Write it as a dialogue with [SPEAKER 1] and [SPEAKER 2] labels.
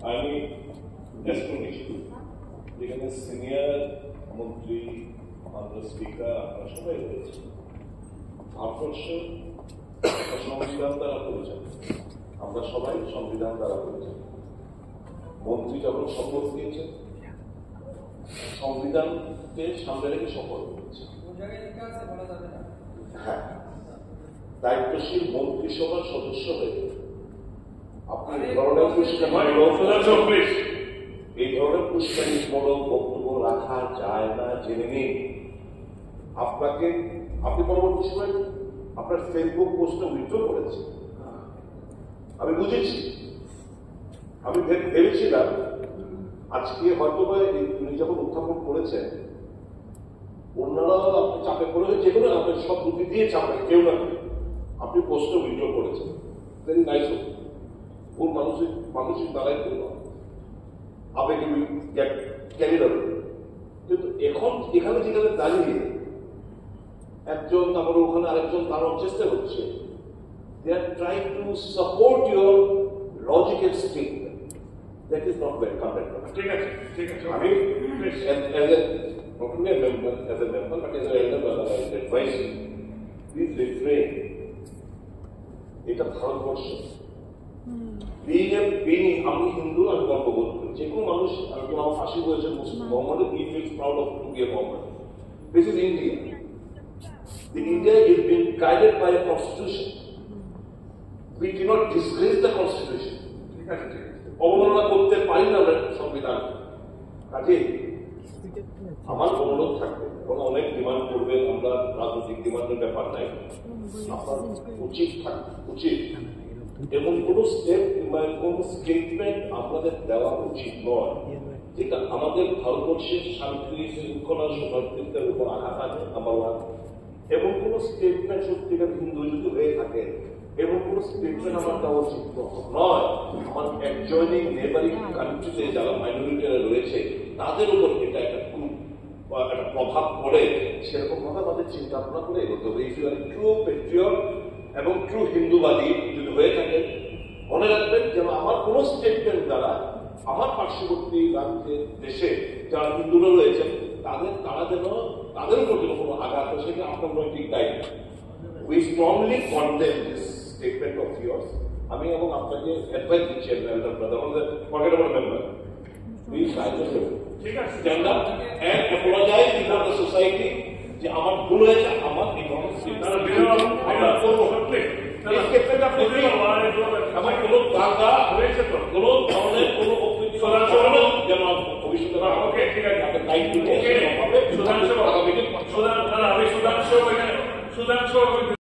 [SPEAKER 1] আমি যেখানে সিনিয়র মন্ত্রী, আমাদের স্পিকার, আপনারা সবাই রয়েছে। ভারতবর্ষ সংবিধান দ্বারা পরিচালিত, আমরা সবাই সংবিধান দ্বারা পরিচালিত। মন্ত্রী যখন শপথ নিয়েছেন, সংবিধানকে সামনে রেখে শপথ নিয়েছে। হ্যাঁ, দায়িত্বশীল মন্ত্রিসভার সদস্য হয়ে আপনি এই ধরনের পুষ্কারিমূলক বক্তব্য রাখা যায় না, জেনে নিন। আপনি পরবর্তী সময় আপনার ফেসবুক পোস্টে উইথড্র করেছেন, আমি বুঝেছি। আমি ভেবেছিলাম আজকে হয়তো উনি যখন উত্থাপন করেছেন, অন্যরাও আপনি চাপে পড়ে যে কোনো আপনি সব বুদ্ধি দিয়ে চাপে কেউ না আপনি পোস্টে উইথড্র করেছেন। Very nice. ওর মানসিক দ্বারাই করলাম আবেগে ক্যারিড হবে। কিন্তু এখন এখানে যেখানে দাঁড়িয়ে একজন, তারপরে ওখানে আরেকজন দাঁড়ানোর চেষ্টা করছে, they are trying to support your logical statement. That is not welcome.
[SPEAKER 2] ঠিক আছে, ঠিক আছে।
[SPEAKER 1] আমি not only a member, as a member, but as an elder brother, I advise you, please refrain. এটা ভারতবর্ষ। আমি হিন্দু, আমি গর্ববোধ করি। যে কোনো মানুষ, আমার ফাঁসি হয়েছে Mohammad, he feels proud of to be a Mohammed. This is India. The India is being guided by a constitution. We cannot disgrace the constitution. অবমাননা করতে পারি না আমরা সংবিধান। কাজে আমার অনুরোধ থাকবে, এবং অনেক ডিমান্ড করবেন, আমরা রাজনৈতিক ডিমান্ডের ব্যাপার নাই। আপনার উচিত এমন কোন স্টেপ কিংবা কোন স্টেটমেন্ট আমাদের দেওয়া উচিত নয় যেটা আমাদের ভারতবর্ষের শান্তি শৃঙ্খলা সৌহার্দ্যের উপর আঘাত আছে। নাম্বার ওয়ান, এবং কোন স্টেটমেন্ট সত্যিকার হিন্দু যদি হয়ে থাকে, এবং কোন স্টেটমেন্ট আমার দেওয়া উচিত নয় আমার অ্যাডজয়নিং নেবারিং কান্ট্রিতে যারা মাইনরিটিরা রয়েছে তাদের উপর এটা একটা প্রভাব পড়ে, সেরকম ভাবে আমাদের চিন্তা ভাবনা করে এগোতে হবে। If you are true patriot এবং ট্রু হিন্দুবাদী যদি হয়ে থাকে, মনে রাখবেন যেন আমার কোন স্টেটমেন্ট দ্বারা আমার পার্শ্ববর্তী রাজ্যের দেশে যারা হিন্দুরা রয়েছেন তারা যেন তাদের উপর যেন কোনো আঘাত হয়, সেটা আপনার নৈতিক দায়িত্ব। We strongly condemn this statement of years. আমি এবং আপনাকে অ্যাডভাইস দিচ্ছি, ফরগেটেবল মেম্বার, প্লিজ ঠিক আছে, অ্যাপোলোজাইজ বিফোর দ্য সোসাইটি যে আমার ভুল হয়েছে, আমার এই ধরনের আমরা করবো। আমার কোন দাদা হয়েছে তো কোন ধরনের কোন যেন ভবিষ্যতে ওকে ঠিক আছে, আপনার দায়িত্ব সুধাংশ